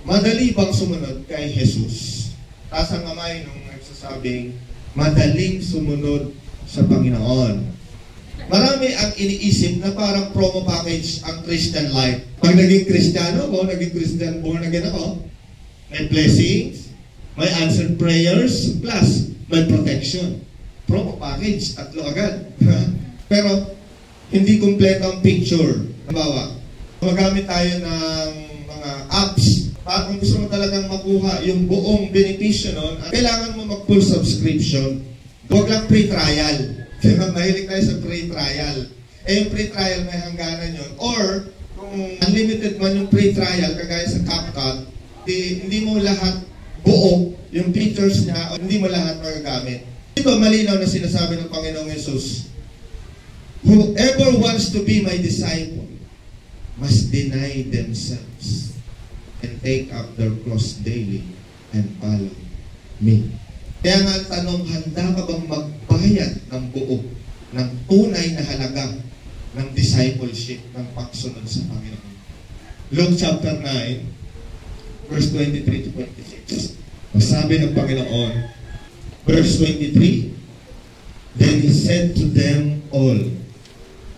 madali bang sumunod kay Jesus? Taas ang kamay nung nagsasabing, madaling sumunod sa Panginoon. Marami ang iniisip na parang promo package ang Christian life. Pag naging Kristiyano ako, naging Christian born again ako, may blessings, may answered prayers, plus may protection. Promo package, tatlo agad. Pero, hindi kumpleto ang picture. Halimbawa, magamit tayo ng mga apps. Para kung gusto mo talagang makuha yung buong benepisyo nun, kailangan mo mag-full subscription. Huwag lang free trial. Diba? Mahilig tayo sa free trial. Yung free trial may hangganan yun. Or, kung unlimited man yung free trial, kagaya sa CapCut, hindi mo lahat buo yung features niya, o hindi mo lahat magagamit. Ito, malinaw na sinasabi ng Panginoong Yesus, whoever wants to be my disciple must deny themselves and take up their cross daily and follow me. Kaya nga ang tanong, handa ka bang magbayad ng buo, ng tunay na halaga ng discipleship, ng pagsunod sa Panginoon? Luke chapter 9, verse 23 to 26. Sabi ng Panginoon, verse 23, then He said to them all,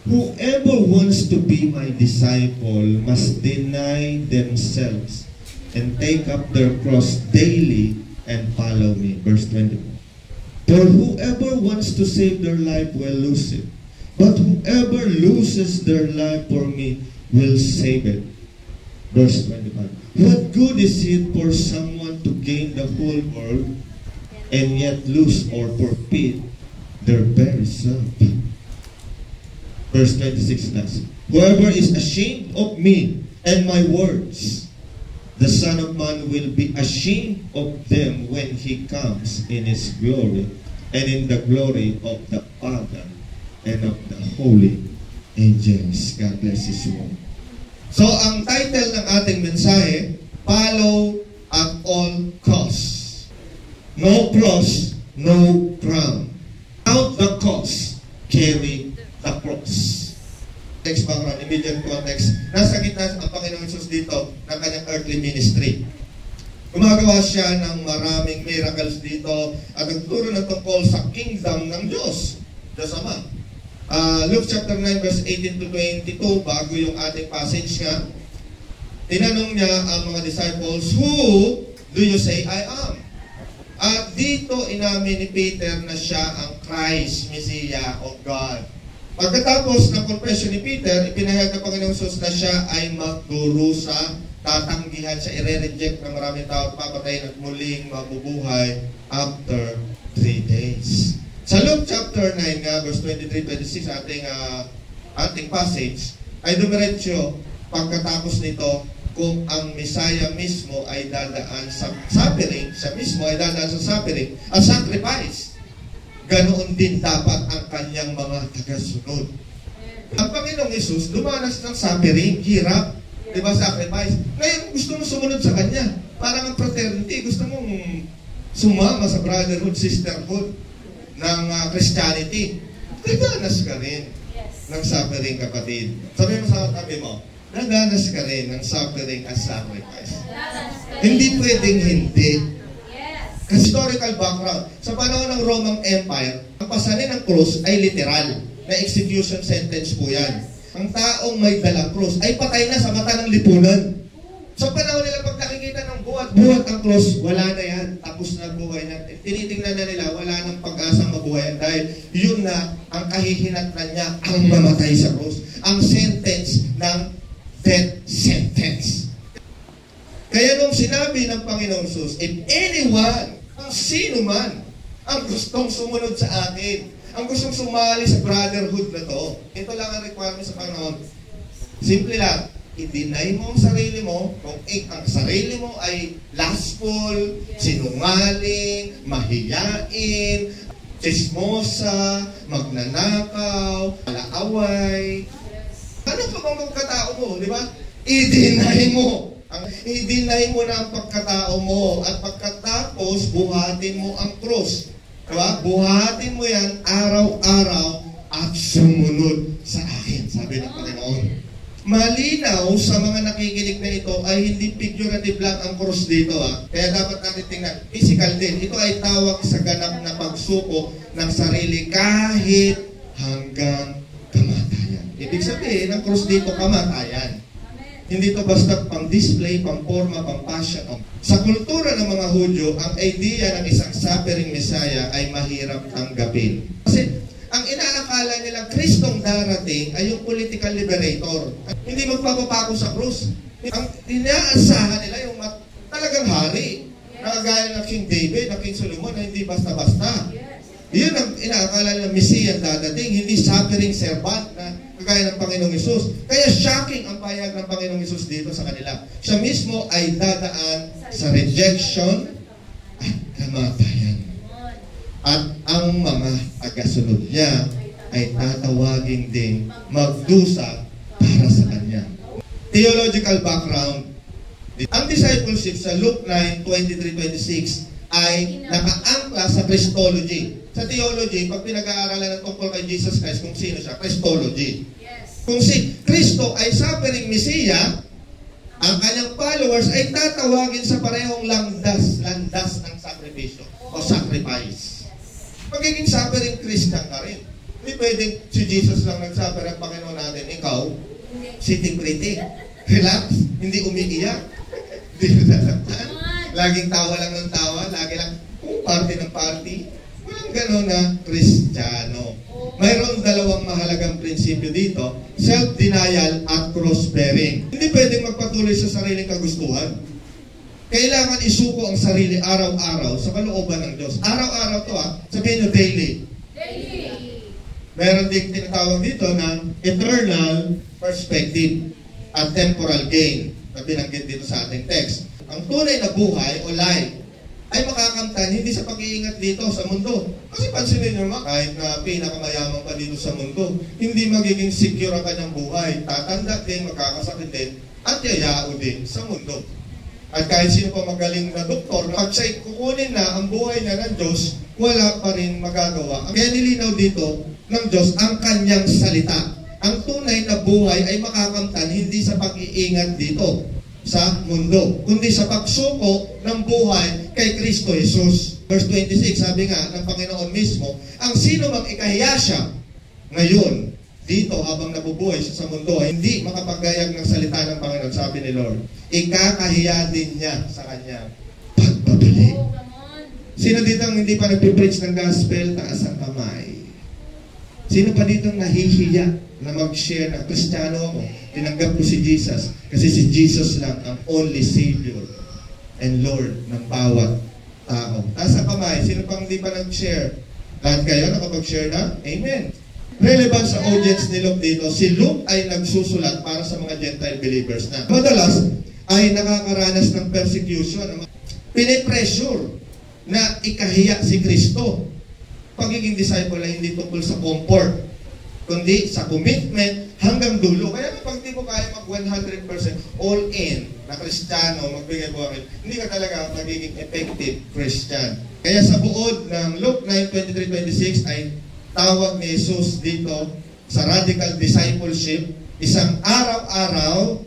whoever wants to be my disciple must deny themselves and take up their cross daily and follow me. Verse 24. For whoever wants to save their life will lose it. But whoever loses their life for me will save it. Verse 25. What good is it for someone to gain the whole world and yet lose or forfeit their very self? Verse 26 last. Whoever is ashamed of me and my words, the Son of Man will be ashamed of them when He comes in His glory and in the glory of the Father and of the holy angels. God bless you all. So, ang title ng ating mensahe, Follow at all costs. No cross, no crown. Count the cost, carry the cross. Next background, immediate context. Nasa gitna ang Panginoong Jesus dito ng kanyang earthly ministry. Gumagawa siya ng maraming miracles dito at nagturo ng tungkol sa kingdom ng Diyos. Diyos Ama. Luke chapter 9 verse 18 to 22, bago yung ating passage nga, tinanong niya ang mga disciples, who do you say I am? At dito inamin ni Peter na siya ang Christ, Messiah of God. Pagkatapos ng confession ni Peter, ipinahayag ng Panginoong Jesus na siya ay magdurusa, tatanggihan siya, i-reject ng maraming tao at papatayin at muling mabubuhay after 3 days. Sa Luke chapter 9, verse 23-26, ating passage, ay dumiretso pagkatapos nito kung ang Messiah mismo ay dadaan sa suffering, siya mismo ay dadaan sa suffering at sacrifice. Ganoon din dapat ang kanyang mga tagasunod. Ang Panginoong Yesus dumanas ng suffering, hirap, diba, sacrifice. Ngayon, gusto mo sumunod sa Kanya. Parang ang fraternity, gusto mong sumama sa brotherhood, sisterhood ng Christianity. Naganas ka rin ng suffering, kapatid. Sabi mo sa tabi mo, naganas ka rin ng suffering as sacrifice. Hindi pwedeng hindi. Historical background. Sa panahon ng Roman Empire, ang pasanin ng krus ay literal. Na execution sentence po yan. Ang taong may dalang krus ay patay na sa mata ng lipunan. Sa panahon nila, pag nakikita ng buhat ang krus, wala na yan. Tapos na buhay na. Tinitingnan na nila, wala nang pag-asang mabuhay. Dahil yun na ang kahihinatnan niya, ang mamatay sa krus. Ang sentence ng death sentence. Kaya nung sinabi ng Panginoong Jesus, if anyone, ang sino man, ang gustong sumunod sa akin, ang gustong sumali sa brotherhood na to, ito lang ang requirement sa Panginoon. Simple lang, i-deny mo ang sarili mo, kung ang sarili mo ay lustful, sinungaling, mahiyain, chismosa, magnanakaw, alaaway. Ano pa bang pagkatao mo, di ba? I-deny mo. I-deny mo na ang pagkatao mo at pagkatapos buhatin mo ang krus. Diba? Buhatin mo yan araw-araw at sumunod sa akin, sabi ng Panginoon. Malinaw sa mga nakikinig na ito ay hindi figurative lang ang cross dito. Kaya dapat natin tingnan, physical din. Ito ay tawag sa ganap na pagsuko ng sarili kahit hanggang kamatayan. Ibig sabihin, ang cross dito, kamatayan. Hindi ito basta pang-display, pang-forma, pang-passion. Sa kultura ng mga Hudyo, ang idea ng isang suffering Messiah ay mahirap tanggapin. Kasi ang inaakala nilang Kristong darating ay yung political liberator. Hindi magpapapako sa krus. Ang inaasahan nila yung talagang hari. Nakagaya ng King David, ng King Solomon, na hindi basta-basta. Yun ang inaakala nilang Messiah dadating, hindi suffering servant na kagaya ng Panginoong Hesus. Kaya shocking ang payag ng Panginoong Hesus dito sa kanila. Siya mismo ay dadaan sa rejection at kamatayan. At ang mga tagasunod niya ay tatawagin din magdusa para sa kanya. Theological background. Ang discipleship sa Luke 9:23-26 ay nakaangkla sa Christology. Sa theology, pag pinag-aaralan ng tungkol kay Jesus Christ, kung sino siya, Christology. Kung si Kristo ay suffering Messiah, ang kanyang followers ay tatawagin sa parehong landas ng sakripisyo o sacrifice. Magiging suffering Christian ka rin. Hindi pwedeng si Jesus lang nagsuffer ang Panginoon natin. Ikaw, sitting pretty. Relax. Hindi umiiyak. Hindi nasasaktan. Laging tawa lang ng tawa. Lagi lang party ng party. Walang gano'n na Kristiyano. Mayroon dalawang mahalagang prinsipyo dito. Self-denial at cross-bearing. Hindi pwedeng magpatuloy sa sariling kagustuhan. Kailangan isuko ang sarili araw-araw sa kalooban ng Diyos. Araw-araw to sabihin nyo daily. Meron din tinatawag dito ng eternal perspective at temporal gain na binanggit dito sa ating text. Ang tunay na buhay o life ay makakamtan hindi sa pag-iingat dito sa mundo. Kasi pansinin nyo kahit na pinakamayaman pa dito sa mundo, hindi magiging secure ang kanyang buhay. Tatanda din, magkakasakit din, at yayao din sa mundo. At kahit sino pa magaling na doktor, pag siya'y kukunin na ang buhay niya ng Diyos, wala pa rin magagawa. Kaya nilinaw dito ng Diyos ang kanyang salita. Ang tunay na buhay ay makakamtan hindi sa pag-iingat dito sa mundo, kundi sa pagsuko ng buhay kay Kristo Jesus. Verse 26, sabi nga ng Panginoon mismo, ang sino mang ikahiya siya ngayon, dito habang nabubuhay siya sa mundo, hindi makapagayag ng salita ng Panginoon, sabi ni Lord. Ikakahiya din niya sa kanya pagbabalik. Sino dito ang hindi pa nagpipreach ng gospel? Taas ang kamay. Sino pa dito nahihiya na mag-share na Kristiyano ako? Tinanggap ko si Jesus kasi si Jesus lang ang only Savior and Lord ng bawat tao. Taas ang kamay. Sino pang hindi pa nag-share? Lahat kayo nakapag-share na? Amen. Relevant sa audience ni Luke dito, si Luke ay nagsusulat para sa mga Gentile believers na madalas ay nakakaranas ng persecution. Pinipressure na ikahiya si Kristo. Pagiging disciple ay hindi tungkol sa comfort, kundi sa commitment hanggang dulo. Kaya pag di mo kaya mag 100% all in na Kristiyano, magbigay buhay, hindi ka talaga magiging effective Christian. Kaya sa buod ng Luke 9:23-26 ay tawag ni Jesus dito sa radical discipleship, isang araw-araw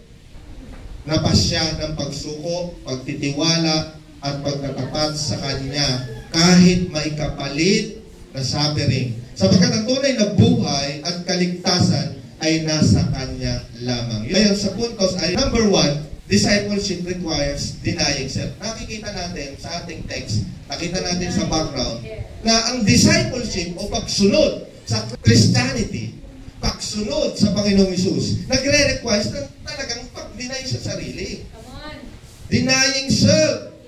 na pasya ng pagsuko, pagtitiwala, at pagtatapat sa Kanya kahit may kapalit na suffering. Sapagkat ang tunay na buhay at kaligtasan ay nasa Kanya lamang. Ngayon sa puntos ay number 1, discipleship requires denying self. Nakikita natin sa ating text, nakita natin sa background, na ang discipleship o pagsunod sa Christianity, pagsunod sa Panginoong Hesus, nagre-require na talagang pag-deny sa sarili. Denying self.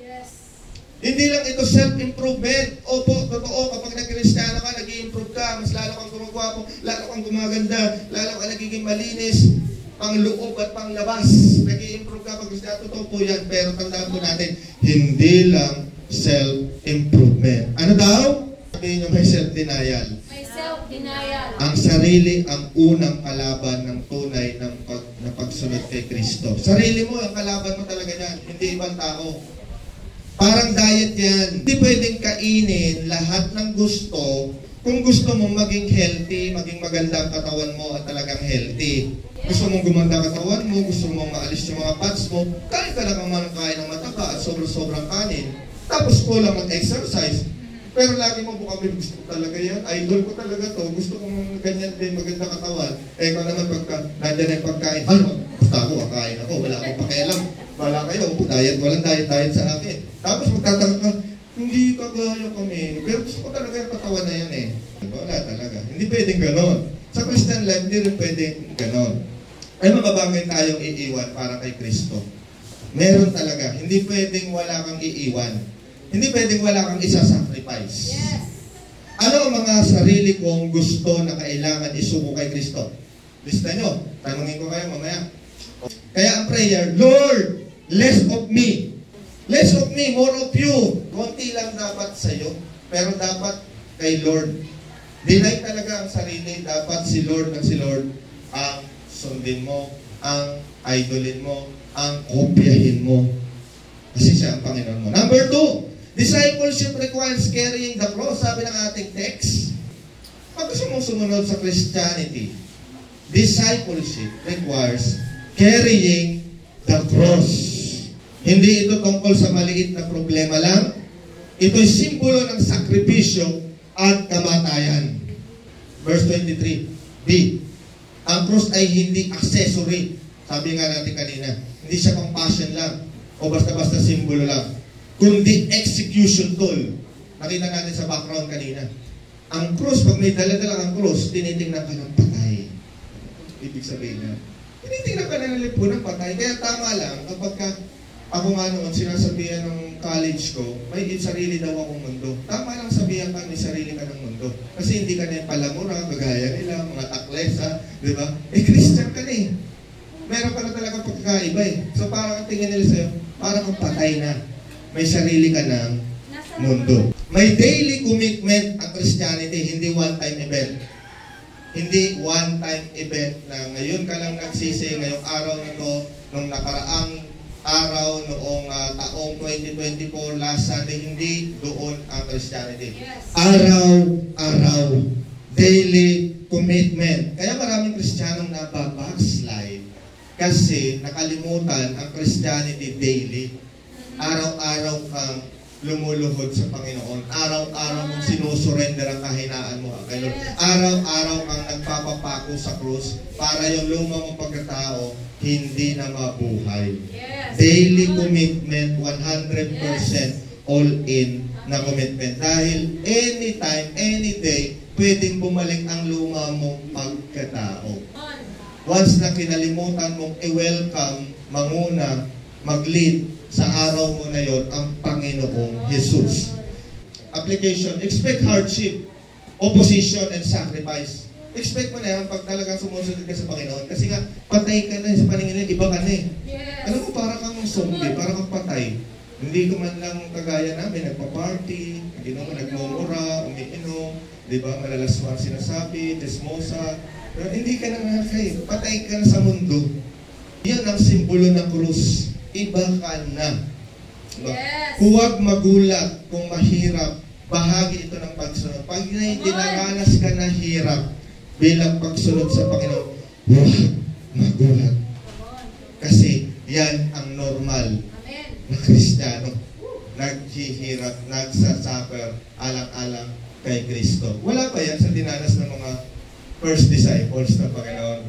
Hindi lang ito self-improvement. Opo, totoo, kapag nag-Kristiyano ka, nag-i-improve ka, mas lalo kang gumagwapo, lalo kang gumaganda, lalo kang nagiging malinis, pang loob at pang labas. Nag-i-improve ka pag Kristiyano, totoo po yan. Pero tandaan po natin, hindi lang self-improvement. Ano daw? Sabihin nyo, may self-denial. May self-denial. Ang sarili ang unang kalaban ng tunay ng pagsunod kay Kristo. Sarili mo, ang kalaban mo talaga yan, hindi ibang tao. Parang diet yan. Hindi pwedeng kainin lahat ng gusto Kung gusto mong maging healthy, maging maganda ang katawan mo at talagang healthy, gusto mong gumanda katawan mo, gusto mong maalis yung mga fats mo, kain ka lang ang kain ng mataba at sobrang kanin. Tapos kulang mag-exercise. Pero lagi mo bukami, gusto ko talaga yan. Idol ko talaga to. Gusto kong ganyan din, maganda katawan. Eh, kung naman pagka, nandiyan yung pagkain, basta ako, kakain ako. Wala akong pakialam. Wala kayo, walang diet sa akin. Tapos magtataka ka, hindi kagaya kami. Pero gusto ko talaga yung katawan na yan eh. Wala talaga. Hindi pwedeng ganon. Sa Christian life, hindi rin pwedeng ganon. Ay mga bagay tayong iiwan para kay Kristo. Meron talaga. Hindi pwedeng wala kang iiwan. Hindi pwedeng wala kang isa-sacrifice. Yes. Ano ang mga sarili kong gusto na kailangan isuko kay Kristo? Lista nyo. Tanungin ko kayo mamaya. Kaya ang prayer, Lord, less of me. Less of me, more of you. Konti lang dapat sa'yo, pero dapat kay Lord. Deny talaga ang sarili. Dapat si Lord ang sundin mo, ang idolin mo, ang kopyahin mo. Kasi siya ang Panginoon mo. Number 2, discipleship requires carrying the cross. Sabi ng ating text, pag gusto mong sumunod sa Christianity, discipleship requires carrying the cross. Hindi ito tungkol sa maliit na problema lang. Ito'y simbolo ng sakripisyo at kamatayan. Verse 23, B. Ang cross ay hindi accessory. Sabi nga natin kanina, hindi siya pang passion lang o basta-basta simbolo lang, kundi execution tool. Nakita natin sa background kanina. Ang cross, pag may dala-dala ang cross, tinitingnan ka ng patay. Ibig sabihin na, tinitingnan ka na ng lipo ng patay. Kaya tama lang, kapag ako nga noon, sinasabihan ng college ko, may sarili daw akong mundo. Tama lang sabihan ka, may sarili ka ng mundo. Kasi hindi ka na yung palamura, kagaya nila, mga taklesa, di ba? Eh, Christian ka na eh. Meron ka na talagang pagkakaiba eh. So parang ang tingin nila sa'yo, parang kang patay na. May sarili ka ng mundo. May daily commitment ang Christianity, hindi one-time event. Hindi one-time event na ngayon ka lang nagsisi, ngayong araw na to, nung nakaraang araw noong taong 2024, last Sunday, hindi doon ang Christianity. Yes. Araw-araw. Daily commitment. Kaya maraming Kristiyanong nababackslide kasi nakalimutan ang Christianity daily. Araw-araw kang lumuluhod sa Panginoon. Araw-araw mong sinusurrender ang kahinaan mo kay Lord. Araw-araw kang nagpapapako sa krus para yung luma mong pagkatao hindi na mabuhay. Yes. Daily commitment, 100% all in na commitment. Dahil anytime, any day, pwedeng bumalik ang luma mong pagkatao. Once na kinalimutan mong i-welcome, manguna, mag-lead sa araw mo na yon ang Panginoong Jesus. Application, expect hardship, opposition, and sacrifice. Expect mo na yan pag talagang sumusunod ka sa Panginoon. Kasi nga, patay ka na sa paningin niya, iba ka na eh. Yes. Alam mo, parang kang zombie, parang kang patay. Hindi ko man lang kagaya namin, nagpa-party, hindi naman nagmumura, umiinom, di ba, malalaswang sinasabi, desmosa. Pero hindi ka na nakakay, patay ka na sa mundo. Yan ang simbolo ng krus. Iba ka na. Diba? Yes. Huwag magulat kung mahirap. Bahagi ito ng pagsunod. Pag dinaranas ka na hirap bilang pagsunod sa Panginoon, huwag magulat. Kasi yan ang normal na Kristiyano. Naghihirap, nagsasuffer, alang-alang kay Kristo. Wala pa yan sa dinanas ng mga first disciples ng Panginoon.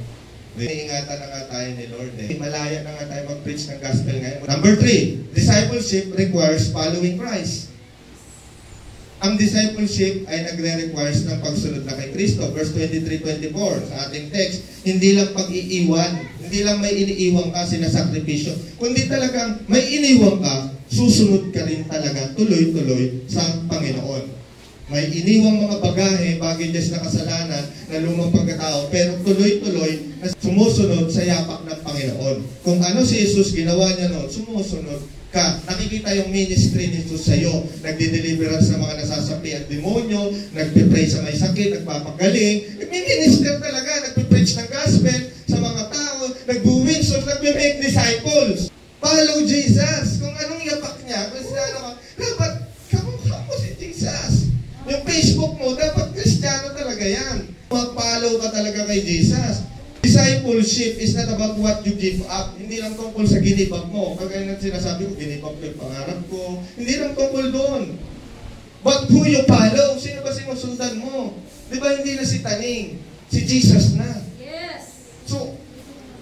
Iingatan na nga tayo ni Lord eh. Malaya na nga tayo mag-preach ng gospel ngayon. Number 3, discipleship requires following Christ. Ang discipleship ay nagre-requires ng pagsunod na kay Kristo. Verse 23-24 sa ating text, hindi lang pag-iiwan, hindi lang may iniiwan ka, sinasakripisyo, kundi talagang may iniwan ka, susunod ka rin talaga tuloy-tuloy sa Panginoon. May iniwang mga bagahe, baggages na kasalanan, na lumang pagkatao, pero tuloy-tuloy na sumusunod sa yapak ng Panginoon. Kung ano si Jesus ginawa niya noon, sumusunod ka. Nakikita yung ministry ni Jesus sa iyo. Nagdi-deliverance sa mga nasasapi at demonyo, nagpe-pray sa may sakit, nagpapagaling. Nagmi-minister talaga, nagpe-preach ng gospel sa mga tao, nagbuwin, so nagme-make disciples. Follow Jesus. Kung anong yapak niya, kung sino ka, dapat kamukha mo si Jesus. Yung Facebook mo, dapat Kristiyano talaga kay Jesus. Discipleship is not about what you give up. Hindi lang tungkol sa give up mo. Kagaya na sinasabi ko, give up ko yung pangarap ko. Hindi lang tungkol doon. But who you follow? Sino ba sinusundan mo? Di ba hindi na si Taning? Si Jesus na. Yes. So,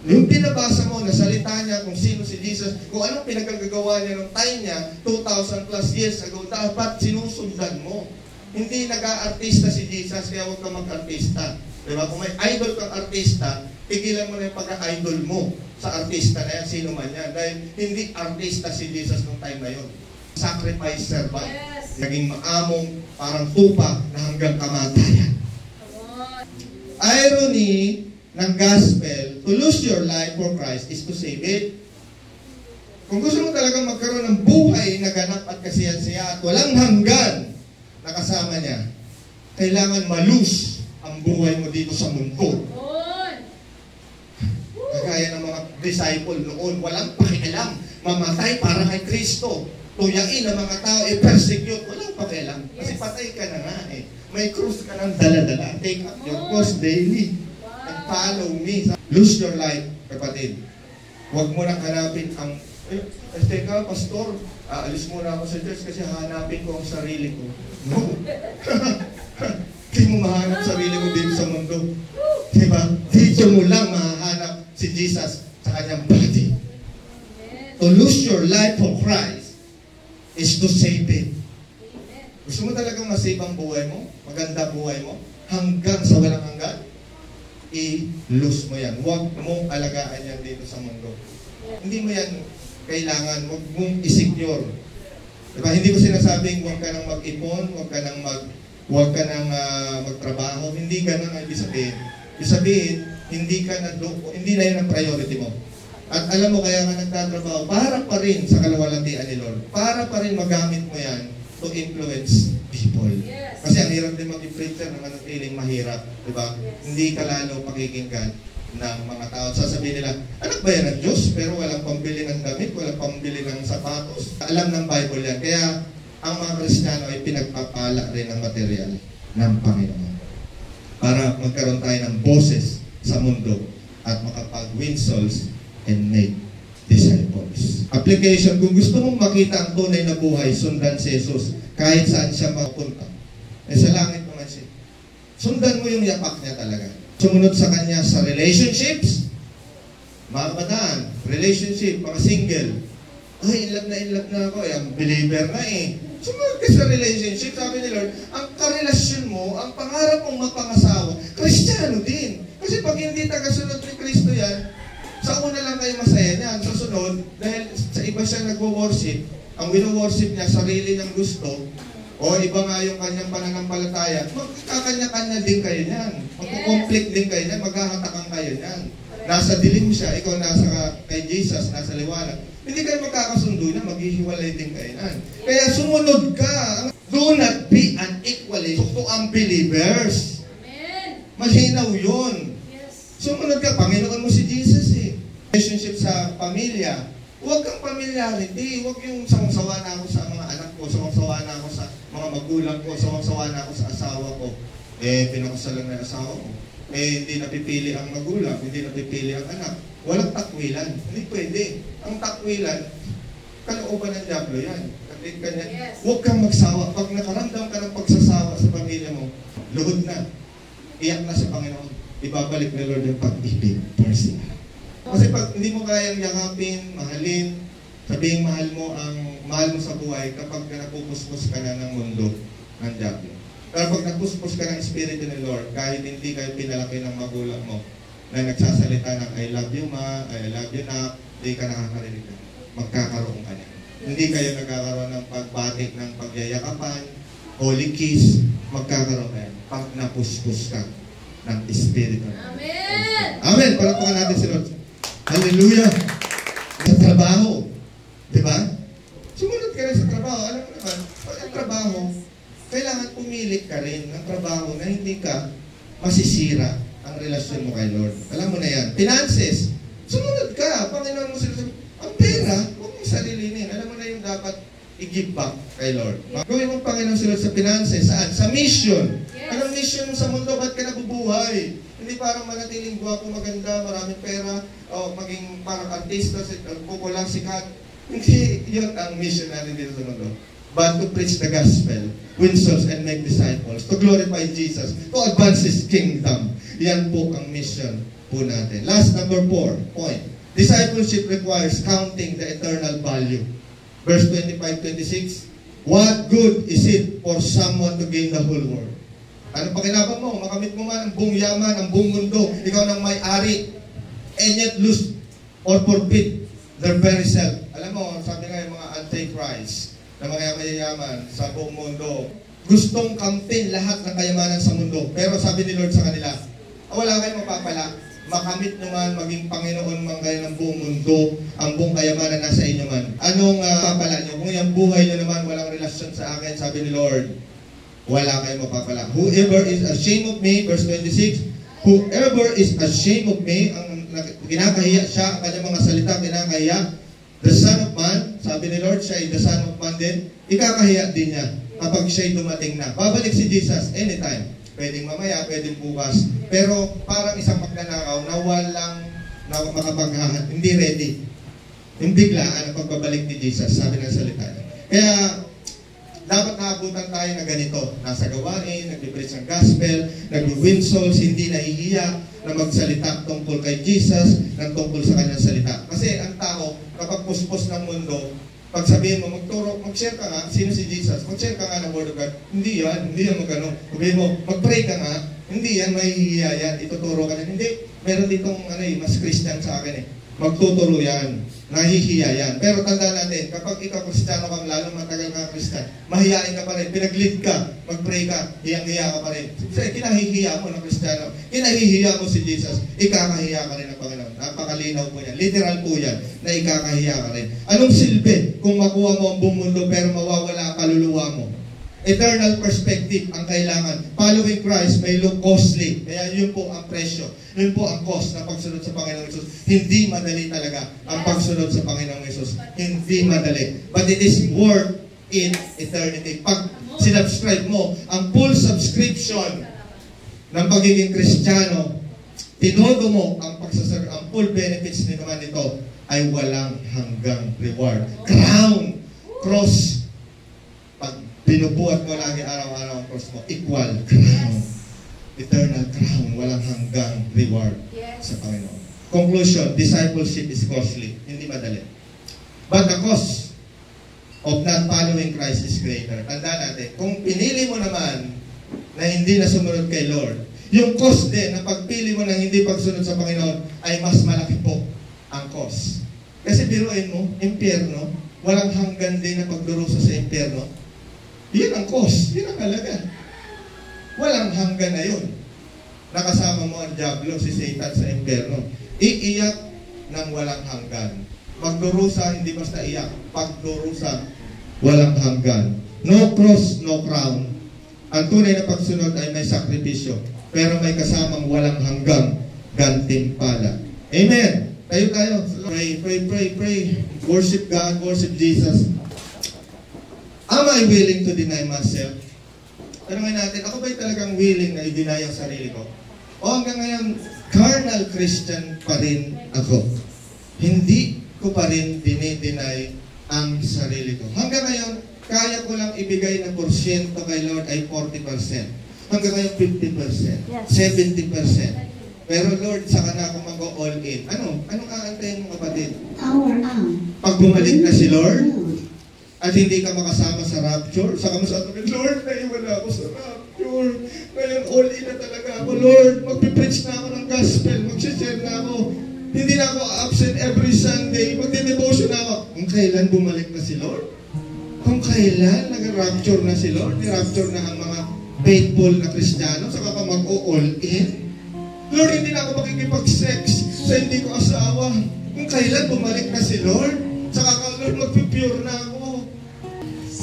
yung pinabasa mo na salita niya kung sino si Jesus, kung anong pinagagawa niya ng time niya, 2,000 plus years ago, dapat sinusundan mo. Hindi nag-aartista si Jesus, kaya huwag ka mag-artista. Diba? Kung may idol kang artista, pigilan mo na yung pagka-idol mo sa artista na yan, sino man yan. Dahil hindi artista si Jesus nung time na yun. Sacrifice servant. Yes. Naging maamong parang tupa na hanggang kamatayan. Irony ng gospel, to lose your life for Christ is to save it. Kung gusto mo talagang magkaroon ng buhay na ganap at kasiyan-siya at walang hanggan na kasama niya, kailangan malose ang buhay mo dito sa mundo. Kagaya ng mga disciple noon, walang pakialam. Mamatay para kay Kristo. Tuyain ang mga tao, persecute. Walang pakialam. Kasi patay ka na nga eh. May cross ka ng dala-dala. Take up your cross daily. And follow me. Lose your life, kapatid. Huwag mo nang hanapin ang, teka, pastor, alis muna ako sa church kasi hanapin ko ang sarili ko. No. Hindi mo mahanap sarili mo dito sa mundo. Diba? Dito mo lang mahanap si Jesus sa kanyang body. To lose your life for Christ is to save it. Gusto mo talagang masave ang buhay mo? Maganda buhay mo? Hanggang sa walang hanggan? I-lose mo yan. Huwag mong alagaan yan dito sa mundo. Hindi mo yan kailangan. Huwag mong i-secure. Diba? Hindi ko sinasabing huwag ka nang mag-ipon, huwag ka nang magtrabaho. Hindi ganun ang ibig sabihin. Ibig sabihin, hindi na yun ang priority mo. At alam mo, kaya nga nagtatrabaho, para pa rin sa kalawalatian ni Lord. Para pa rin magamit mo yan to influence people. Yes. Kasi ang hirap din mag-preacher ng feeling mahirap. Diba? Yes. Hindi ka lalo pakikinggan ng mga tao. Sasabihin nila, anak ba yan ng Diyos? Pero walang pambili ng damit, walang pambili ng sapatos. Alam ng Bible yan. Kaya ang mga Kristiyano ay pinagpapala rin ng material ng Panginoon. Para magkaroon tayo ng boses sa mundo at makapag-win souls and make disciples. Application, kung gusto mong makita ang tunay na buhay, sundan si Jesus kahit saan siya mapunta. Sa langit naman siya. Sundan mo yung yapak niya talaga. Sumunod sa kanya sa relationships, mga kabataan, relationship, mga single. Ay, in love na ako. Ang believer na eh. Sumunod ka sa relationship, sabi ni Lord, ang karelasyon mo, ang pangarap mong mapangasawa, Kristiyano din. Kasi pag hindi tagasunod ni Kristo yan, sa una lang kayo masaya niyan. Sa sunod, dahil sa iba siya nagwo-worship, ang wino-worship niya, sarili niyang gusto, o iba nga yung kanyang pananampalataya, magkakanya-kanya din kayo niyan. Magkukonflict din kayo niyan, maghahatakan kayo niyan. Nasa dilim siya, ikaw nasa kay Jesus, nasa liwanag. Hindi kayo magkakasundo na, maghihiwalay din kayo niyan. Kaya sumunod ka. Do not be unequally to unbelievers. Malinaw yun. Sumunod ka, Panginoon mo si Jesus eh. Relationship sa pamilya. Huwag kang familiarity. Huwag yung sawang-sawa na ako sa mga anak ko, sawang-sawa na ako sa mga magulang ko, sawang-sawa na ako sa asawa ko. Pinakasalan na asawa ko. Hindi napipili ang magulang, hindi napipili ang anak. Walang takwilan. Hindi pwede. Ang takwilan, kalooban ng diablo yan. Yes. Huwag kang magsawa. Pag nakaramdam ka ng pagsasawa sa pamilya mo, luhod na. Iyak na sa Panginoon. Ibabalik ni Lord yung pag-ibig personal. Kasi pag hindi mo kayang yakapin, mahalin, sabihin mahal mo sa buhay kapag napupuspos ka na ng mundo ng diablo. Pero pag napuspos ka ng Espiritu ni Lord, kahit hindi kayo pinalaki ng magulang mo, na nagsasalita ng I love you ma, I love you na, hindi ka nakakarinig na. Magkakaroon ka na. Hindi kayo nagkakaroon ng pagbatik ng pagyayakapan, holy kiss, magkakaroon ka yan. Pag napuspos ka ng Espiritu. Amen! Amen! Palakpakan natin si Lord. Hallelujah! Sa trabaho. Diba? Sumunod ka rin sa trabaho. Alam mo naman, pag ang trabaho, kailangan pumili ka rin ng trabaho na hindi ka masisira ang relasyon mo kay Lord. Alam mo na yan. Finances. Sumunod ka. Panginoon mo sila. Ang pera, huwag mong sarilinin. Alam mo na yung dapat i-give back kay Lord. Gawin mong Panginoon sila sa finances. Saan? Sa mission. Yes. Anong mission mo sa mundo? Ba't ka nabubuhay? Hindi parang manatiling gwapo, maganda, maraming pera, o maging parang artista, popular, sikat. Hindi yun ang mission natin dito sa mundo. But to preach the gospel, win souls and make disciples, to glorify Jesus, to advance His kingdom. Yan po ang mission po natin. Last, number 4 point. Discipleship requires counting the eternal value. Verse 25-26, what good is it for someone to gain the whole world? Ano pakinabang mo? Makamit mo man ang buong yaman, ang buong mundo, ikaw nang may-ari, and yet lose or forfeit their very self. Alam mo, sabi nga yung mga antichrist na mga mayayaman sa buong mundo, gustong kamtin lahat ng kayamanan sa mundo. Pero sabi ni Lord sa kanila, wala kayong mapapala. Makamit nyo man, maging Panginoon man kayo ng buong mundo, ang buong kayamanan nasa inyo man. Anong papala nyo? Kung yung buhay nyo naman walang relasyon sa akin, sabi ni Lord, wala kayong mapapala. Whoever is ashamed of me, verse 26, whoever is ashamed of me, ang kinakahiya siya, ang kanyang mga salita, kinakahiya, the Son of Man, sabi ni Lord, siya ay the Son of Man din, ikakahiya din niya kapag siya'y dumating na. Babalik si Jesus anytime. Pwedeng mamaya, pwedeng bukas. Pero parang isang magnanakaw na walang makapaghahat, hindi ready. Yung biglaan ang pagbabalik ni Jesus, sabi ng salita niya. Kaya, dapat naabutan tayo na ganito. Nasa gawain, nag-preach ng gospel, nag-win souls, hindi nahihiya na magsalita tungkol kay Jesus, ng tungkol sa kanyang salita. Kasi ang tao, kapag puspos ng mundo, pag sabihin mo, mag-share ka nga, sino si Jesus? Mag-share ka nga ng Word of God. Hindi yan magano. Sabihin mo, mag-pray ka nga, hindi yan, mahihiya yan, ituturo ka na. Hindi, meron ditong mas Christian sa akin magtuturo yan, nahihiya yan. Pero tandaan natin, kapag ikaw Kristiyano kang lalo matagal ka Kristiyano, mahihain ka pa rin, pinag-lead ka, mag-pray ka, hiyang-hiya ka pa rin. Kinahihiya mo ng Kristiyano, kinahihiya mo si Jesus, ikakahiya ka rin ng Panginoon. Napakalinaw po yan, literal po yan, na ikakahiya ka rin. Anong silbi kung makuha mo ang buong mundo pero mawawala ang kaluluwa mo? Eternal perspective ang kailangan. Following Christ may look costly. Kaya yun po ang presyo. Yun po ang cost ng pagsunod sa Panginoong Hesus. Hindi madali talaga ang pagsunod sa Panginoong Hesus. Hindi madali. But it is worth in eternity. Pag sinubscribe mo ang full subscription ng pagiging Kristiyano, tinodo mo ang ang full benefits ni naman ito ay walang hanggang reward. Crown, cross, binubuhat mo lagi araw-araw ang cross mo, equal crown. Eternal crown, walang hanggang reward sa Panginoon. Conclusion, discipleship is costly. Hindi madali. But the cost of not following Christ is greater. Tandaan natin, kung pinili mo naman na hindi na sumunod kay Lord, yung cost din na pagpili mo na hindi pagsunod sa Panginoon ay mas malaki po ang cost. Kasi biruin mo, impyerno, walang hanggan din na pagdurusa sa impyerno. Yun ang cost, yun ang halaga. Walang hanggan na yun. Nakasama mo ang diablo, si Satan sa impyerno. Iiyak ng walang hanggan. Magdurusa, hindi basta iyak. Pagdurusa, walang hanggan. No cross, no crown. Ang tunay na pagsunod ay may sakripisyo, pero may kasamang walang hanggang gantimpala. Amen. Tayo. Pray. Worship God, worship Jesus. Am I willing to deny myself? Tanungin natin, ako ba'y talagang willing na i-deny ang sarili ko? O hanggang ngayon, carnal Christian pa rin ako. Hindi ko pa rin dinideny ang sarili ko. Hanggang ngayon, kaya ko lang ibigay na porsyento kay Lord ay 40%. Hanggang ngayon, 50%. 70%. Pero Lord, saka na ako mag-all in. Anong aantayin mo kapatid? Pag bumalik na si Lord, at hindi ka makasama sa rapture, saka mo sabi, Lord, naiwan ako sa rapture. Ngayon, all in na talaga ako. Lord, magpipreach na ako ng gospel, mag-share na ako. Hindi na ako absent every Sunday, magdi-devotion na ako. Kung kailan bumalik na si Lord? Kung kailan nag-rapture na si Lord? Ni-rapture na ang mga faithful na Kristiyano, saka ka mag-all in? Lord, hindi na ako makikipag-sex sa hindi ko asawa. Kung kailan bumalik na si Lord, saka ka, Lord, mag-pure na ako.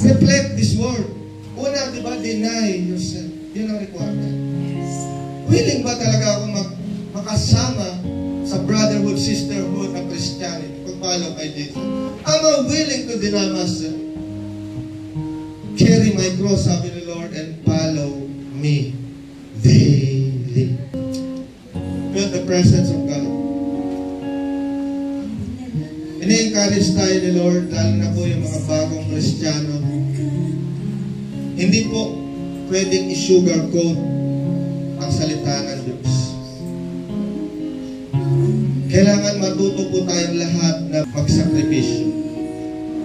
Reflect this word. Una, di ba, deny yourself. Yun ang requirement. Willing ba talaga ako makasama sa brotherhood, sisterhood ng Christianity, pag-follow kay Jesus? Am I willing to deny myself? Carry my cross, sabi ni Lord, and follow me daily. presence of God. Ini-encourage tayo ni Lord, lalo na po yung mga bagong Kristiyano. Hindi po pwedeng i-sugarcoat ang salita ng Diyos. Kailangan matuto po tayong lahat na magsakripisyo.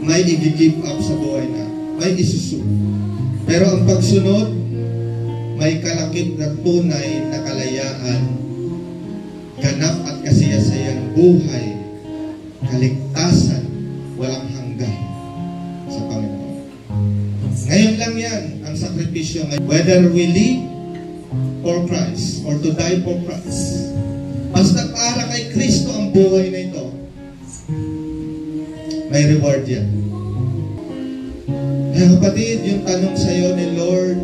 May i-give up sa buhay na, may isusunod. Pero ang pagsunod, may kalakip na tunay na kalayaan, ganap at kasiyasayang buhay, kaligtasan, walang hanggan sa Panginoon. Ngayon lang yan ang sakripisyo. Whether we live for Christ or to die for Christ, basta para kay Kristo ang buhay na ito, may reward yan. Kaya kapatid, yung tanong sa iyo ni Lord,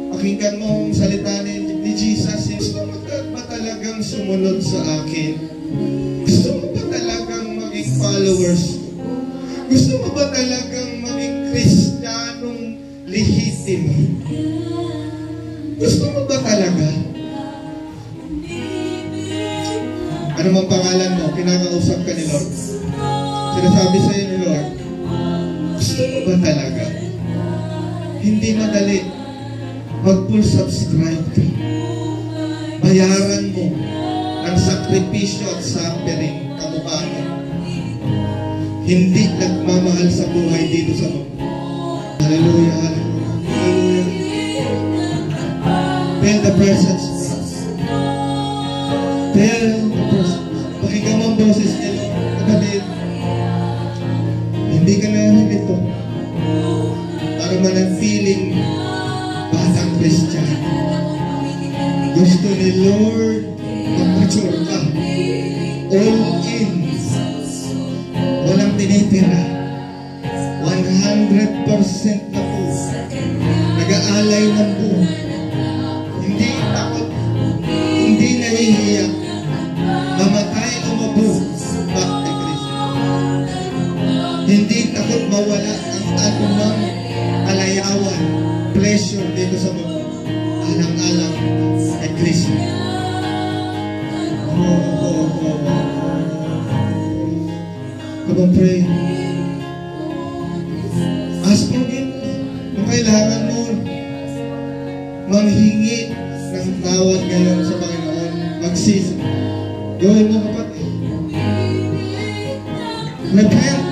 pakinggan mo ang salita ni Jesus, gusto mo ba talagang sumunod sa akin? Gusto mo ba talagang maging followers ko? Gusto mo ba talagang maging Kristiyanong lehitimo? Gusto mo ba talaga? Ano mang pangalan mo? Kinakausap ka ni Lord. Sinasabi sa iyo ni Lord, gusto mo ba talaga? Hindi madali. Mag-full subscribe ka. Bayaran mo ang sakripisyo at suffering kamukha mo. Hindi nagmamahal sa buhay dito sa mundo. Hallelujah, hallelujah, hallelujah. Feel the presence of God. Feel the presence. Pakinggan mo ang boses niya, Lord. Kapatid, hindi ka narito para manatiling batang Kristiyano. Gusto ni Lord mag-mature ka. All in. Walang tinitira. 100% na po. Nag-aalay ng buhay. Hindi takot. Hindi nahihiya. Mamatay o mabuhay. Back kay Kristo. Hindi takot mawala ang anumang alayawan, pleasure dito sa mundo. Alang-alang kay Kristo. Come on, pray. Ask forgiveness. Kung kailangan mo manghingi ng tawad ngayon sa Panginoon, magsisi. Gawin mo, kapatid. Repent.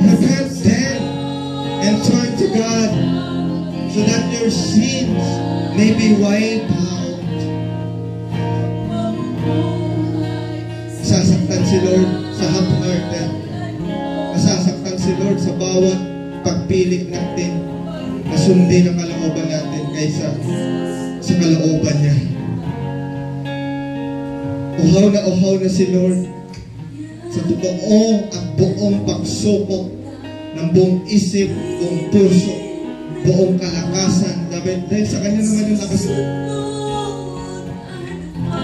Repent then and turn to God so that your sins may be wiped out. Masasaktan si Lord sa half-hearted. Masasaktan si Lord sa bawat pagpili natin na sundin ang kalooban natin kaysa sa kalooban niya. Uhaw na si Lord sa totoong at buong pagsupok ng buong isip, buong puso, buong kalakasan. Dahil sa kanya naman yung lakas.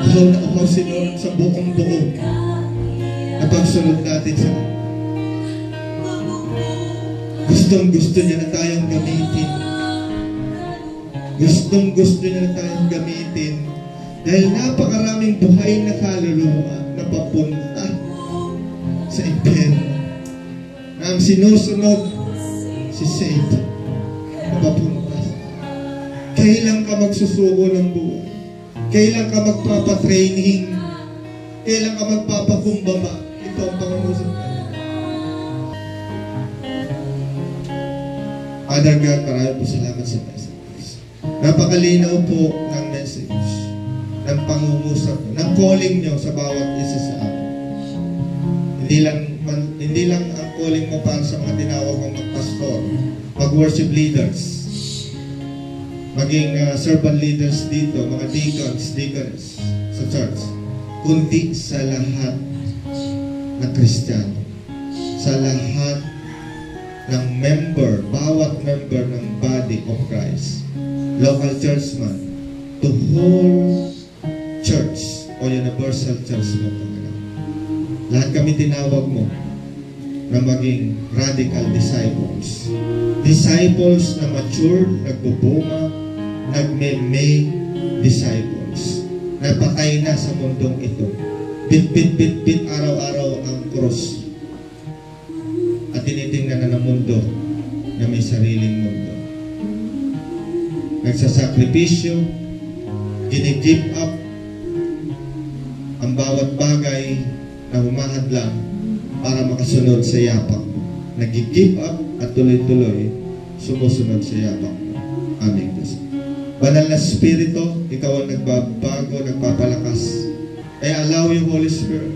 Uhaw si Lord sa buong buo na pagsunod natin sa kanya. Gustong-gusto niya na tayong gamitin. Gustong-gusto niya na tayong gamitin dahil napakaraming buhay na kaluluwa na papunta sa impyerno. Na ang sinusunod si Satan na papunta. Kailan ka magsusuko ng buhay? Kailan ka magpapatraining? Kailan ka magpapakumbaba? Ito ang pangungusap ka. Father God, maraming po salamat sa message. Napakalinaw po ng message, ng pangungusap, ng calling nyo sa bawat isa sa amin. Hindi lang ang calling mo para sa mga tinawag mong magpastor, mag-worship leaders, maging servant leaders dito, mga deacons, deaconess sa church, kundi sa lahat na Kristiyano, sa lahat ng member, bawat member ng body of Christ, local churchman, to whole church o universal church mo, Panginoon. Lahat kami tinawag mo na maging radical disciples. Disciples na matured, nagbubunga, nagme-make disciples. napatay na sa mundong ito. Bit araw-araw ang cross. At tinitingnan na ng mundo na may sariling mundo. Nagsasakripisyo, gini-give up ang bawat bagay na humahadlang para makasunod sa yapak. Nag-give up at tuloy-tuloy sumusunod sa yapak. Aming Diyos. Banal na Espiritu, ikaw ang nagbabago, nagpapalakas. Kaya allow yung Holy Spirit.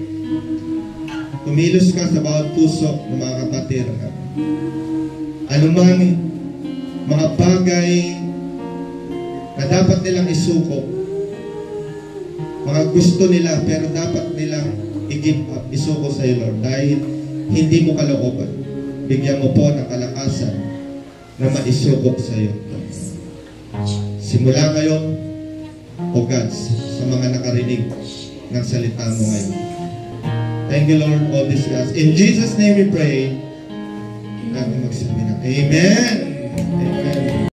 Tumilos ka sa bawat puso ng mga kapatid. Anumang mga bagay na dapat nilang isuko, mga gusto nila pero dapat nilang i-give up, isuko sa iyo, Lord, dahil hindi mo kalooban. Bigyan mo po ng kalakasan na maisukop sa iyo. Simula ngayon, O God, sa mga nakarinig ng salita mo ngayon. Thank you, Lord, all this, God. In Jesus' name we pray. Natin magsabi na, Amen.